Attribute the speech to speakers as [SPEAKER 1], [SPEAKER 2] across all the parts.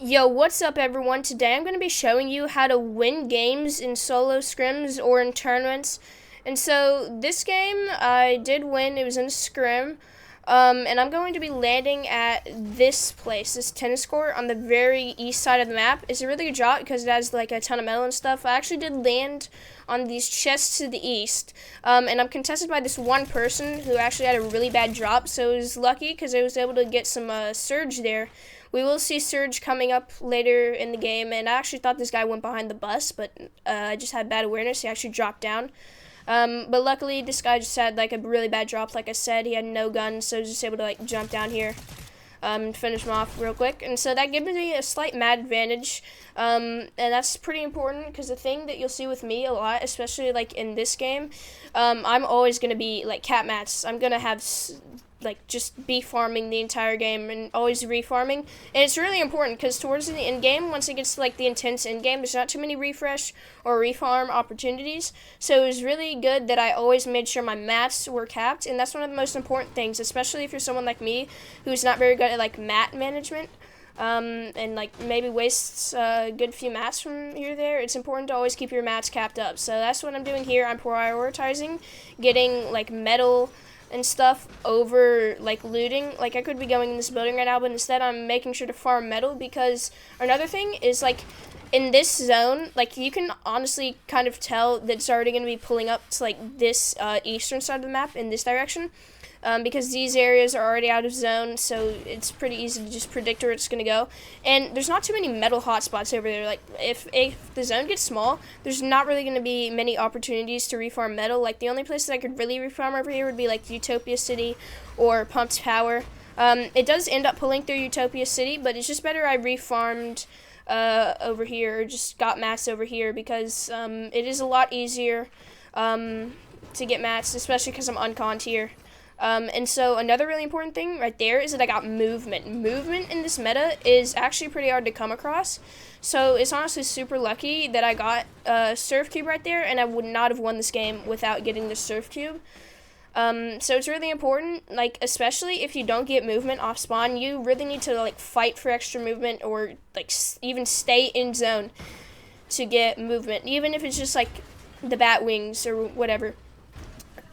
[SPEAKER 1] Yo, what's up everyone? Today I'm going to be showing you how to win games in solo scrims or in tournaments. And so this game I did win, it was in a scrim. And I'm going to be landing at this place, this tennis court on the very east side of the map. It's a really good drop because it has like a ton of metal and stuff. I actually did land on these chests to the east. And I'm contested by this one person who actually had a really bad drop, so it was lucky because I was able to get some surge there. We will see Surge coming up later in the game, and I actually thought this guy went behind the bus, but I just had bad awareness. He actually dropped down. But luckily, this guy just had like a really bad drop. Like I said, he had no gun, so I was just able to like jump down here and finish him off real quick. And so that gives me a slight mad advantage, and that's pretty important because the thing that you'll see with me a lot, especially like in this game, I'm always going to be like cat mats. I'm going to have like just be farming the entire game and always refarming, and it's really important because towards the end game, once it gets to like the intense end game, there's not too many refresh or refarm opportunities, so it was really good that I always made sure my mats were capped, and that's one of the most important things, especially if you're someone like me who's not very good at like mat management, and like maybe wastes a good few mats from here to there. It's important to always keep your mats capped up, so that's what I'm doing here. I'm prioritizing getting like metal and stuff over like looting. Like I could be going in this building right now, but instead I'm making sure to farm metal, because another thing is like in this zone, like you can honestly kind of tell that it's already going to be pulling up to like this eastern side of the map in this direction, because these areas are already out of zone, so it's pretty easy to just predict where it's going to go. And there's not too many metal hotspots over there. Like if the zone gets small, there's not really going to be many opportunities to refarm metal. Like the only place that I could really refarm over here would be like Utopia City or Pumped Power. It does end up pulling through Utopia City, but it's just better I refarmed over here, or just got mats over here, because it is a lot easier to get mats, especially because I'm unconned here. And so another really important thing right there is that I got movement. Movement in this meta is actually pretty hard to come across. So it's honestly super lucky that I got a surf cube right there, and I would not have won this game without getting the surf cube. So it's really important, like especially if you don't get movement off spawn, you really need to like fight for extra movement, or like even stay in zone to get movement, even if it's just like the bat wings or whatever.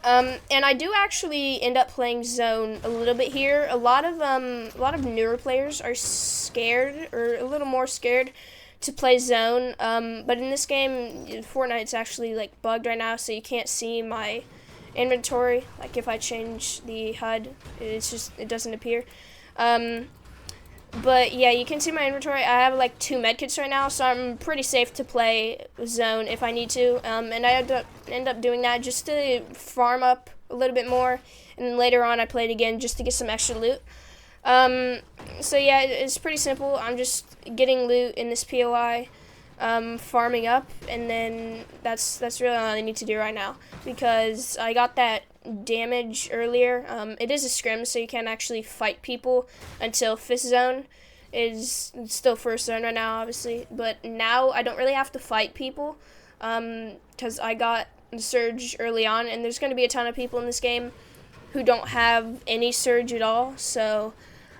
[SPEAKER 1] And I do actually end up playing zone a little bit here. A lot of newer players are scared, or a little more scared, to play zone. But in this game, Fortnite's actually like bugged right now, so you can't see my inventory. Like if I change the HUD, it doesn't appear. But yeah, you can see my inventory. I have like 2 medkits right now, so I'm pretty safe to play zone if I need to. And I end up doing that just to farm up a little bit more, and then later on I play it again just to get some extra loot. So yeah, it's pretty simple. I'm just getting loot in this POI, farming up, and then that's really all I need to do right now, because I got that damage earlier. It is a scrim, so you can't actually fight people until 5th zone. It's still 1st zone right now, obviously, but now I don't really have to fight people, because I got the surge early on, and there's going to be a ton of people in this game who don't have any surge at all, so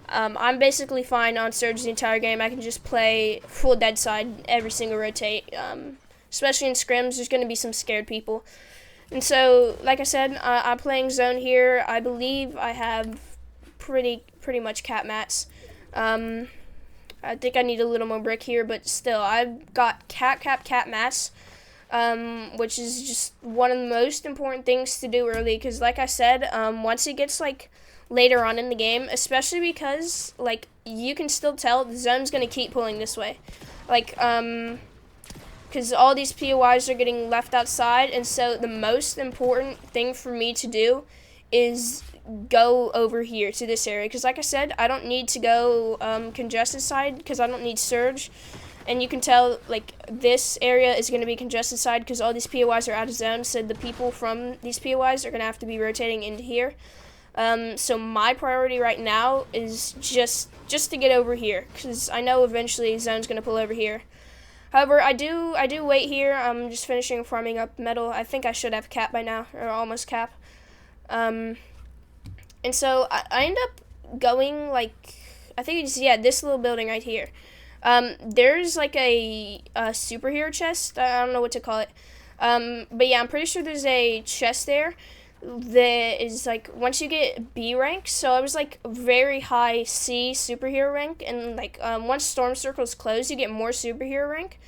[SPEAKER 1] I'm basically fine on surge the entire game. I can just play full dead side every single rotate, especially in scrims. There's going to be some scared people. And so, like I said, I'm playing zone here. I believe I have pretty much cap mats. I think I need a little more brick here, but still, I've got cap mats, which is just one of the most important things to do early, because like I said, once it gets like later on in the game, especially because like you can still tell the zone's going to keep pulling this way. Like, because all these POIs are getting left outside, and so the most important thing for me to do is go over here to this area, because like I said, I don't need to go congested side, because I don't need surge, and you can tell like this area is going to be congested side because all these POIs are out of zone, so the people from these POIs are going to have to be rotating into here. So my priority right now is just to get over here, because I know eventually zone's going to pull over here. However, I do wait here. I'm just finishing farming up metal. I think I should have cap by now, or almost cap. And so I end up going like, I think it's, yeah, this little building right here. There's like a superhero chest. I don't know what to call it. But yeah, I'm pretty sure there's a chest there that is like once you get B rank. So I was like very high C superhero rank, and like once storm circles close, you get more superhero rank.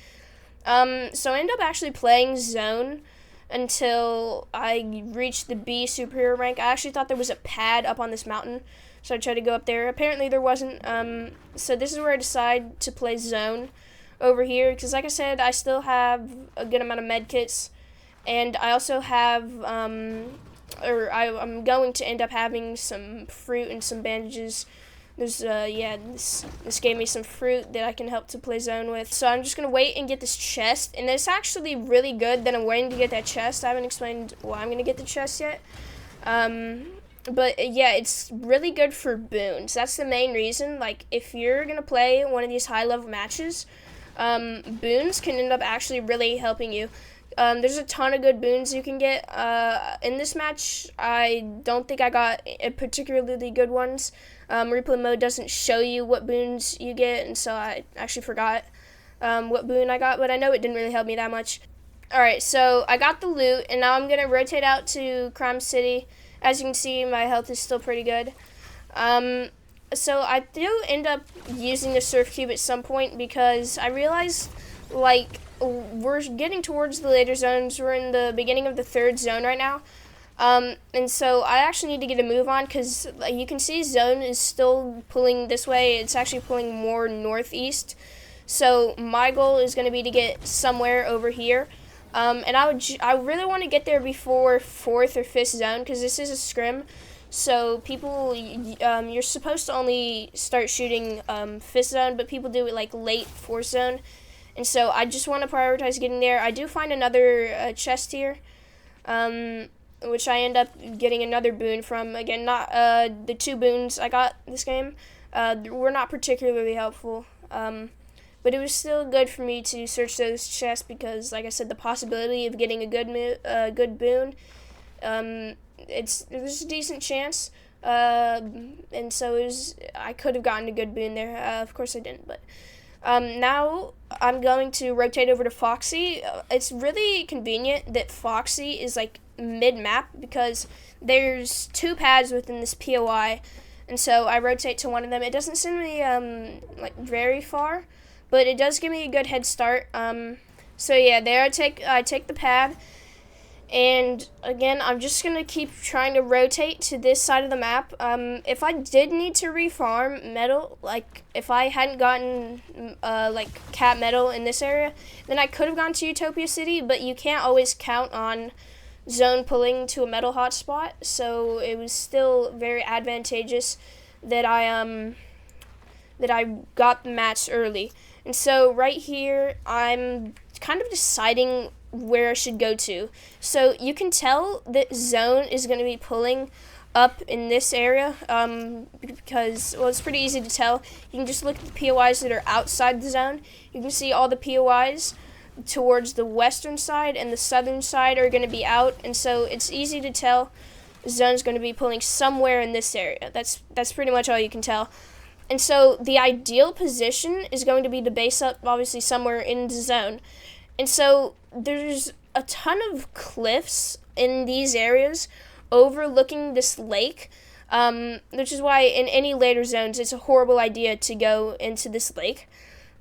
[SPEAKER 1] So I ended up actually playing zone until I reached the B superhero rank. I actually thought there was a pad up on this mountain, so I tried to go up there. Apparently there wasn't. So this is where I decided to play zone over here, because like I said, I still have a good amount of med kits, and I also have, I'm going to end up having some fruit and some bandages. There's, this gave me some fruit that I can help to play zone with. So I'm just going to wait and get this chest. And it's actually really good that I'm waiting to get that chest. I haven't explained why I'm going to get the chest yet. But yeah, it's really good for boons. That's the main reason. Like, if you're going to play one of these high-level matches, boons can end up actually really helping you. There's a ton of good boons you can get. In this match, I don't think I got particularly good ones. Replay mode doesn't show you what boons you get, and so I actually forgot what boon I got, but I know it didn't really help me that much. Alright, so I got the loot, and now I'm going to rotate out to Crime City. As you can see, my health is still pretty good. So I do end up using the surf cube at some point, because I realized, like, we're getting towards the later zones. We're in the beginning of the 3rd zone right now. And so I actually need to get a move on, because you can see zone is still pulling this way. It's actually pulling more northeast. So my goal is going to be to get somewhere over here. And I really want to get there before 4th or 5th zone, because this is a scrim. So people, you're supposed to only start shooting 5th zone, but people do it like late 4th zone. And so I just want to prioritize getting there. I do find another chest here, which I end up getting another boon from. Again, not the 2 boons I got this game were not particularly helpful. But it was still good for me to search those chests, because, like I said, the possibility of getting a good boon, there's a decent chance. And so I could have gotten a good boon there. Of course I didn't, but now I'm going to rotate over to Foxy. It's really convenient that Foxy is like mid-map, because there's 2 pads within this POI, and so I rotate to one of them. It doesn't send me like very far, but it does give me a good head start. So yeah, there I take the pad. And again, I'm just going to keep trying to rotate to this side of the map. If I did need to refarm metal, like if I hadn't gotten like cat metal in this area, then I could have gone to Utopia City, but you can't always count on zone pulling to a metal hotspot. So it was still very advantageous that I got the match early. And so right here, I'm kind of deciding where I should go to. So you can tell that zone is going to be pulling up in this area, because, well, it's pretty easy to tell. You can just look at the POIs that are outside the zone. You can see all the POIs towards the western side and the southern side are going to be out, and so it's easy to tell the zone's going to be pulling somewhere in this area. That's pretty much all you can tell. And so the ideal position is going to be to base up, obviously, somewhere in the zone. And so there's a ton of cliffs in these areas overlooking this lake, which is why in any later zones it's a horrible idea to go into this lake.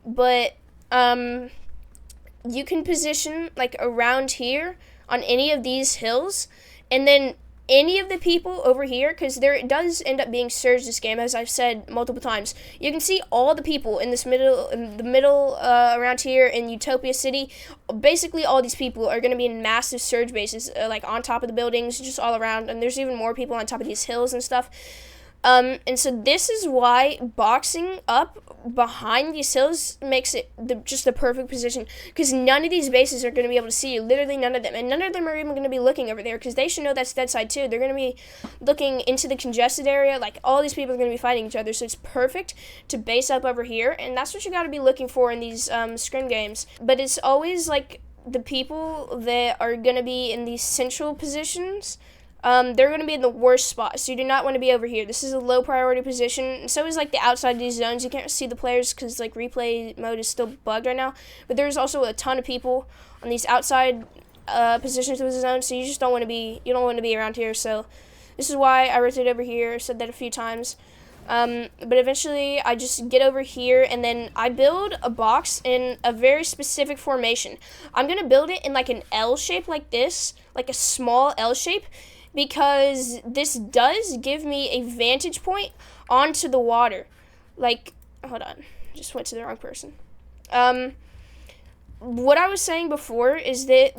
[SPEAKER 1] But you can position like around here on any of these hills, and then any of the people over here, because there does end up being surge this game, as I've said multiple times. You can see all the people in the middle around here in Utopia City. Basically, all these people are going to be in massive surge bases, like on top of the buildings, just all around. And there's even more people on top of these hills and stuff. And so this is why boxing up behind these hills makes it just the perfect position, because none of these bases are going to be able to see you, literally none of them, and none of them are even going to be looking over there, because they should know that's dead side too. They're going to be looking into the congested area, like all these people are going to be fighting each other, so it's perfect to base up over here, and that's what you got to be looking for in these scrim games. But it's always like the people that are going to be in these central positions they're going to be in the worst spot. So you do not want to be over here. This is a low priority position. And so is like the outside of these zones. You can't see the players because like replay mode is still bugged right now. But there's also a ton of people on these outside positions of the zone. So you just don't want to be. You don't want to be around here. So this is why I rotate over here. Said that a few times. But eventually I just get over here and then I build a box in a very specific formation. I'm going to build it in like an L shape like this, like a small L shape, because this does give me a vantage point onto the water. Like, hold on, just went to the wrong person. What I was saying before is that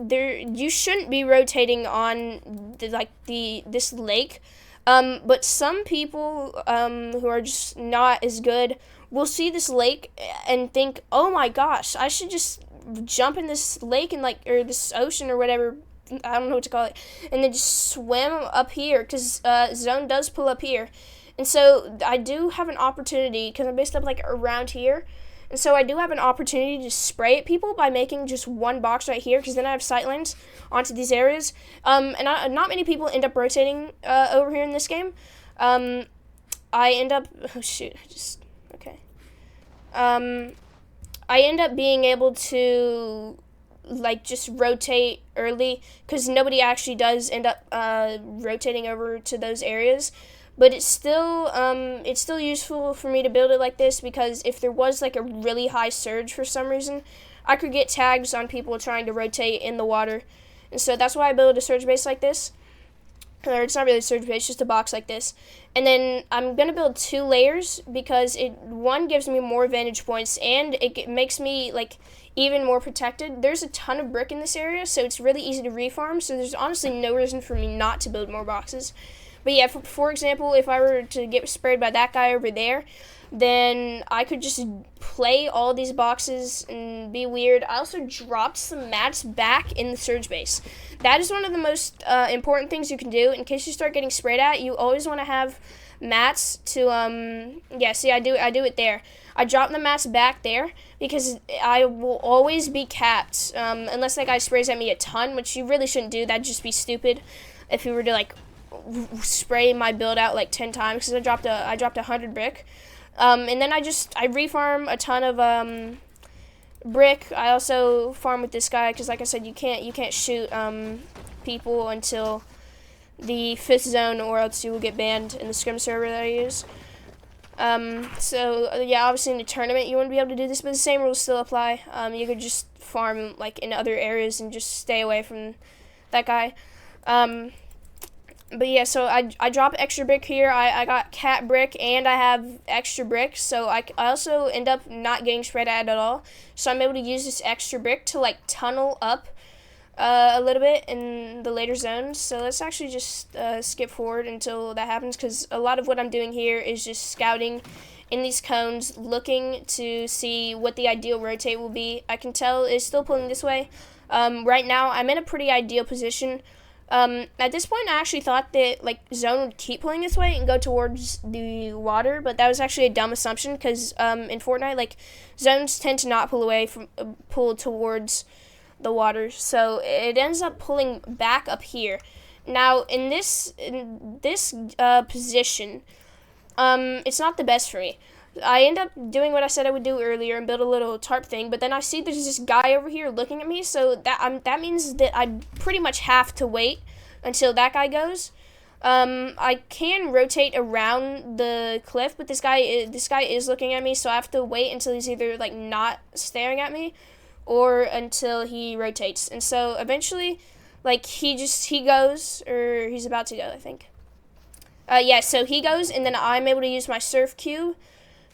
[SPEAKER 1] you shouldn't be rotating on this lake. But some people who are just not as good will see this lake and think, oh my gosh, I should just jump in this lake and or this ocean or whatever, I don't know what to call it, and then just swim up here because zone does pull up here. And so I do have an opportunity because I'm based up like around here. And so I do have an opportunity to spray at people by making just one box right here, because then I have sightlines onto these areas. And not many people end up rotating over here in this game. I end up, oh shoot, okay. I end up being able to just rotate early, because nobody actually does end up rotating over to those areas. But it's still useful for me to build it like this, because if there was like a really high surge for some reason, I could get tags on people trying to rotate in the water. And so that's why I build a surge base like this. Or it's not really a surge base, it's just a box like this. And then I'm going to build 2 layers, because one gives me more vantage points, and it makes me like even more protected. There's a ton of brick in this area, so it's really easy to refarm, so there's honestly no reason for me not to build more boxes. But yeah, for example, if I were to get sprayed by that guy over there, then I could just play all these boxes and be weird. I also dropped some mats back in the surge base. That is one of the most important things you can do. In case you start getting sprayed at, you always want to have mats to, yeah, see, I do it there. I drop the mats back there because I will always be capped, unless that guy sprays at me a ton, which you really shouldn't do. That'd just be stupid if you were to, spray my build out 10 times, because I dropped 100 brick, and then I refarm a ton of brick. I also farm with this guy because, like I said, you can't shoot people until the 5th zone, or else you will get banned in the scrim server that I use. So yeah, obviously in the tournament you wouldn't be able to do this, but the same rules still apply. You could just farm in other areas and just stay away from that guy. But yeah, so I drop extra brick here. I got cat brick and I have extra brick, so I also end up not getting spread at all. So I'm able to use this extra brick to tunnel up a little bit in the later zones. So let's actually just skip forward until that happens, because a lot of what I'm doing here is just scouting in these cones, looking to see what the ideal rotate will be. I can tell it's still pulling this way. Right now I'm in a pretty ideal position. At this point, I actually thought that zone would keep pulling this way and go towards the water, but that was actually a dumb assumption, because in Fortnite, zones tend to not pull towards the water, so it ends up pulling back up here. Now in this position, it's not the best for me. I end up doing what I said I would do earlier and build a little tarp thing, but then I see there's this guy over here looking at me, so that means that I pretty much have to wait until that guy goes. I can rotate around the cliff, but this guy is looking at me, so I have to wait until he's either not staring at me or until he rotates. And so eventually, he goes, or he's about to go, I think. Yeah, so he goes, and then I'm able to use my surf cue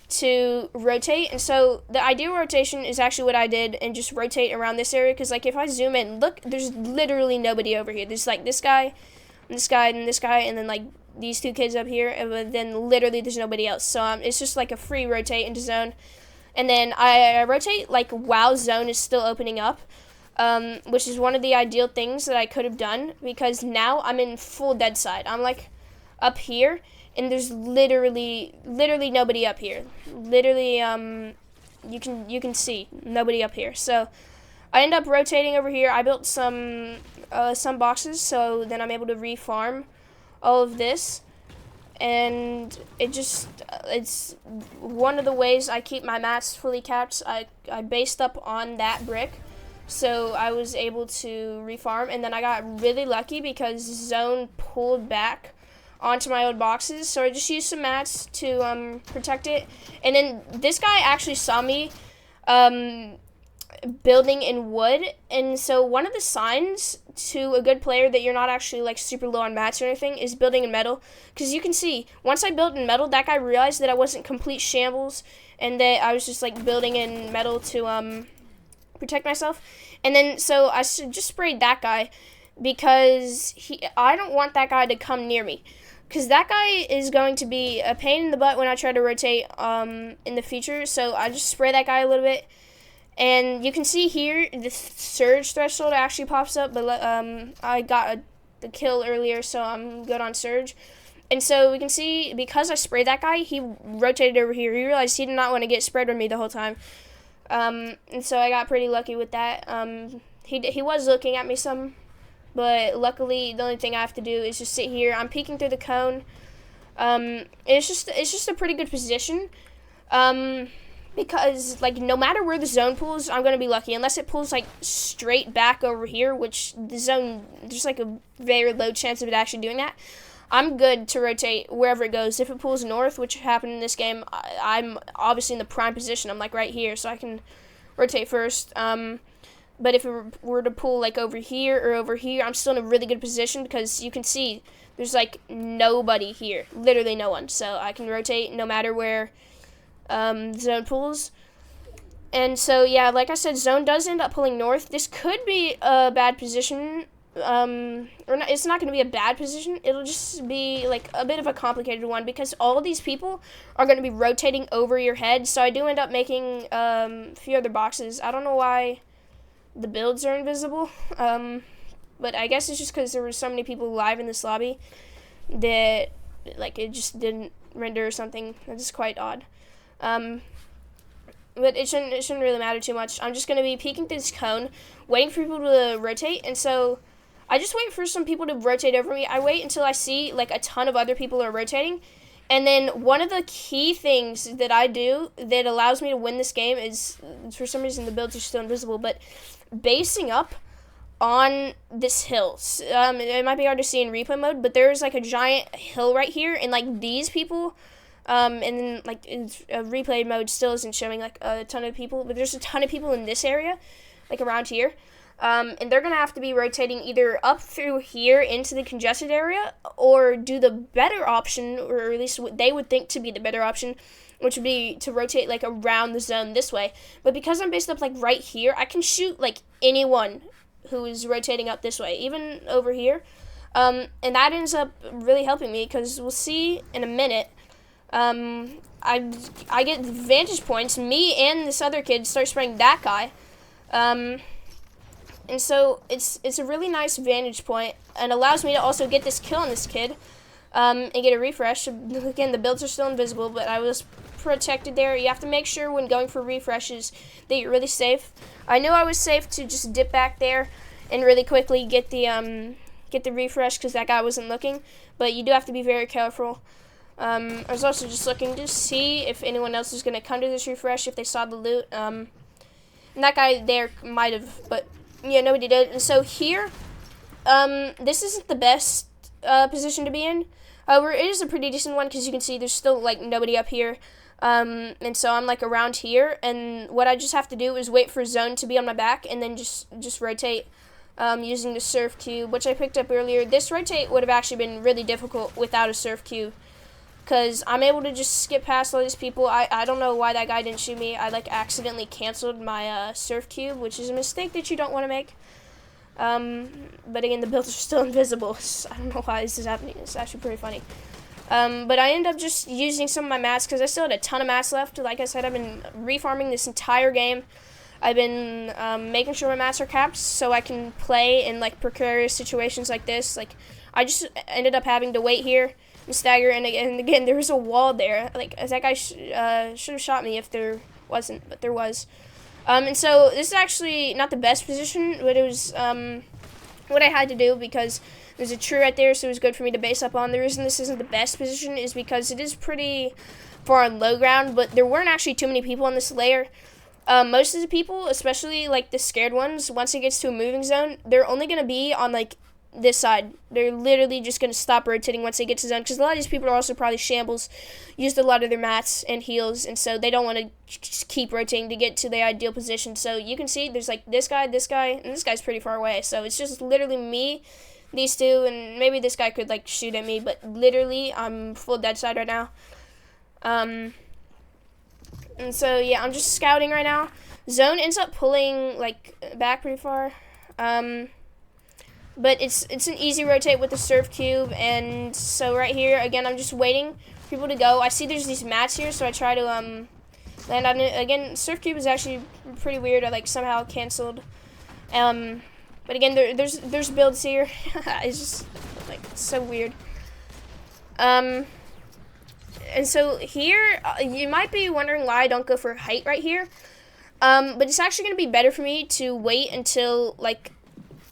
[SPEAKER 1] to rotate. And so the ideal rotation is actually what I did, and just rotate around this area, because if I zoom in, look, there's literally nobody over here. There's this guy, and this guy, and this guy, and then these 2 kids up here, but then literally there's nobody else. So it's just a free rotate into zone. And then I rotate while zone is still opening up, which is one of the ideal things that I could have done, because now I'm in full dead side. I'm up here, and there's literally nobody up here. Literally, you can see nobody up here. So I end up rotating over here. I built some boxes, so then I'm able to refarm all of this. And it's one of the ways I keep my mats fully capped. I based up on that brick, so I was able to refarm, and then I got really lucky because zone pulled back onto my old boxes, so I just used some mats to protect it. And then this guy actually saw me building in wood, and so one of the signs to a good player that you're not actually like super low on mats or anything is building in metal, because you can see once I built in metal, that guy realized that I wasn't complete shambles and that I was just like building in metal to protect myself. And then so I just sprayed that guy because I don't want that guy to come near me, because that guy is going to be a pain in the butt when I try to rotate in the future. So I just spray that guy a little bit. And you can see here, the surge threshold actually pops up, but I got the kill earlier, so I'm good on surge. And so we can see, because I sprayed that guy, he rotated over here. He realized he did not want to get sprayed with me the whole time. And so I got pretty lucky with that. He was looking at me some, but luckily the only thing I have to do is just sit here. I'm peeking through the cone. It's just a pretty good position. Because, like, no matter where the zone pulls, I'm going to be lucky. Unless it pulls, like, straight back over here, which the zone, there's, like, a very low chance of it actually doing that. I'm good to rotate wherever it goes. If it pulls north, which happened in this game, I'm obviously in the prime position. I'm, like, right here, so I can rotate first. But if it were to pull, like, over here or over here, I'm still in a really good position because you can see there's, like, nobody here. Literally no one. So I can rotate no matter where zone pulls. And so yeah, like I said, zone does end up pulling north. This could be a bad position, or not, it's not going to be a bad position. It'll just be like a bit of a complicated one because all of these people are going to be rotating over your head. So I do end up making a few other boxes. I don't know why the builds are invisible, but I guess it's just because there were so many people live in this lobby that like it just didn't render or something. That's quite odd. But it shouldn't really matter too much. I'm just going to be peeking through this cone, waiting for people to rotate, and so I just wait for some people to rotate over me. I wait until I see, like, a ton of other people are rotating, and then one of the key things that I do that allows me to win this game is, for some reason the builds are still invisible, but basing up on this hill. It might be hard to see in replay mode, but there's, like, a giant hill right here, and, like, these people... and then, like, replay mode still isn't showing, like, a ton of people, but there's a ton of people in this area, like, around here, and they're going to have to be rotating either up through here into the congested area, or do the better option, or at least what they would think to be the better option, which would be to rotate, like, around the zone this way. But because I'm based up, like, right here, I can shoot, like, anyone who is rotating up this way, even over here, and that ends up really helping me, because we'll see in a minute. I get vantage points. Me and this other kid start spraying that guy. And so it's a really nice vantage point and allows me to also get this kill on this kid, and get a refresh. Again, the builds are still invisible, but I was protected there. You have to make sure when going for refreshes that you're really safe. I knew I was safe to just dip back there and really quickly get the refresh because that guy wasn't looking, but you do have to be very careful. I was also just looking to see if anyone else is going to come to this refresh, if they saw the loot. And that guy there might have, but yeah, nobody did. And so here, this isn't the best position to be in. However, it is a pretty decent one because you can see there's still, like, nobody up here. And so I'm, like, around here. And what I just have to do is wait for zone to be on my back and then just rotate using the surf cube, which I picked up earlier. This rotate would have actually been really difficult without a surf cube, because I'm able to just skip past all these people. I don't know why that guy didn't shoot me. I, like, accidentally canceled my surf cube, which is a mistake that you don't want to make. But again, the builds are still invisible. I don't know why this is happening. It's actually pretty funny. But I end up just using some of my mats because I still had a ton of mats left. Like I said, I've been refarming this entire game. I've been making sure my mats are capped so I can play in, like, precarious situations like this. Like, I just ended up having to wait here and stagger, and again, there was a wall there. Like, that guy should have shot me if there wasn't, but there was. And so this is actually not the best position, but it was what I had to do because There's a tree right there, so it was good for me to base up on. The reason this isn't the best position is because it is pretty far on low ground, but there weren't actually too many people on this layer. Most of the people, especially like the scared ones, once it gets to a moving zone, they're only going to be on like this side. They're literally just going to stop rotating once they get to zone, because a lot of these people are also probably shambles, used a lot of their mats and heals, and so they don't want to just keep rotating to get to the ideal position. So you can see there's like this guy, and this guy's pretty far away, so it's just literally me, these two, and maybe this guy could like shoot at me, but literally I'm full dead side right now. And so yeah, I'm just scouting right now. Zone ends up pulling like back pretty far. But it's an easy rotate with the surf cube, and so right here again I'm just waiting for people to go. I see there's these mats here, so I try to land on it. Again, surf cube is actually pretty weird. I like somehow canceled. But again, there's builds here. It's just like so weird. And so here you might be wondering why I don't go for height right here. But it's actually going to be better for me to wait until like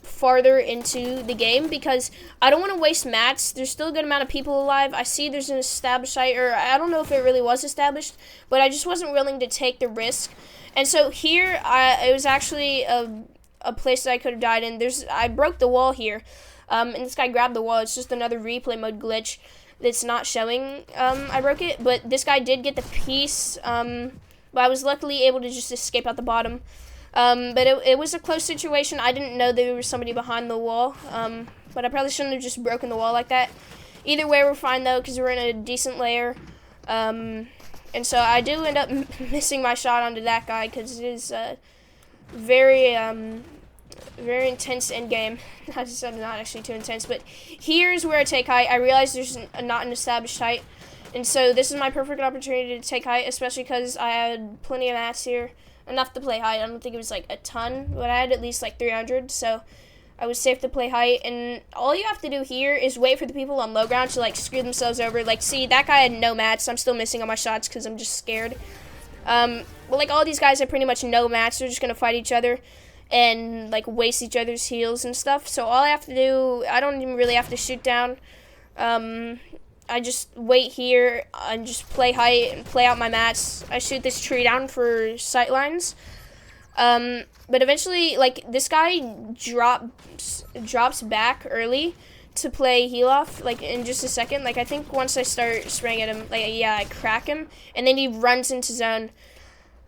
[SPEAKER 1] farther into the game, because I don't want to waste mats. There's still a good amount of people alive. I see there's an established site, or I don't know if it really was established, but I just wasn't willing to take the risk. And so here, it was actually a place that I could have died in. I broke the wall here, and this guy grabbed the wall. It's just another replay mode glitch that's not showing I broke it, but this guy did get the piece, but I was luckily able to just escape out the bottom. But it was a close situation. I didn't know there was somebody behind the wall, but I probably shouldn't have just broken the wall like that. Either way, we're fine, though, because we're in a decent layer. And so I do end up missing my shot onto that guy, because it is very intense end game. I just said not actually too intense, but here's where I take height. I realize there's not an established height, and so this is my perfect opportunity to take height, especially because I had plenty of mats here. Enough to play height. I don't think it was like a ton, but I had at least like 300, so I was safe to play height. And all you have to do here is wait for the people on low ground to like screw themselves over. Like, see, that guy had no mats. I'm still missing on my shots because I'm just scared. But like all these guys have pretty much no mats. They're just gonna fight each other and like waste each other's heals and stuff. So all I have to do, I don't even really have to shoot down. I just wait here and just play height and play out my mats. I shoot this tree down for sight lines. But eventually, like, this guy drops back early to play heal off, like, in just a second. Like, I think once I start spraying at him, like, yeah, I crack him, and then he runs into zone.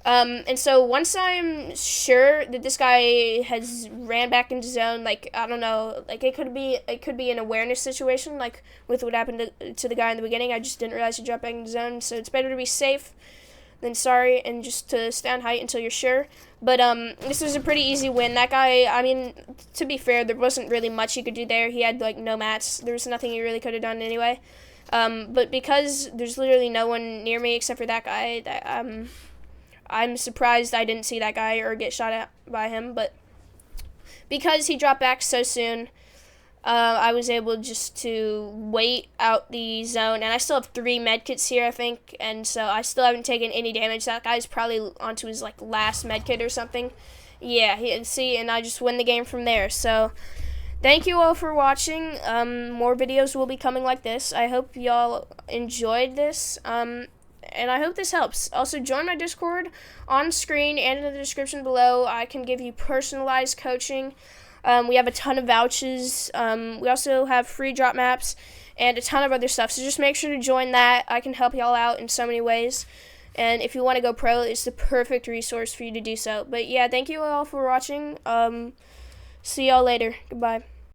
[SPEAKER 1] And so once I'm sure that this guy has ran back into zone, like, I don't know, like, it could be an awareness situation, like with what happened to the guy in the beginning. I just didn't realize he dropped back into zone, so it's better to be safe than sorry, and just to stay on height until you're sure. But this was a pretty easy win. That guy, I mean, to be fair, there wasn't really much he could do there. He had like no mats. There was nothing he really could have done anyway. But because there's literally no one near me except for that guy, I'm surprised I didn't see that guy or get shot at by him, but because he dropped back so soon, I was able just to wait out the zone, and I still have 3 medkits here, I think, and so I still haven't taken any damage. That guy's probably onto his like last medkit or something. Yeah, see, and I just win the game from there. So thank you all for watching. More videos will be coming like this. I hope y'all enjoyed this. And I hope this helps. Also, join my Discord on screen and in the description below. I can give you personalized coaching. We have a ton of vouches. We also have free drop maps and a ton of other stuff. So just make sure to join that. I can help y'all out in so many ways. And if you want to go pro, it's the perfect resource for you to do so. But yeah, thank you all for watching. See y'all later. Goodbye.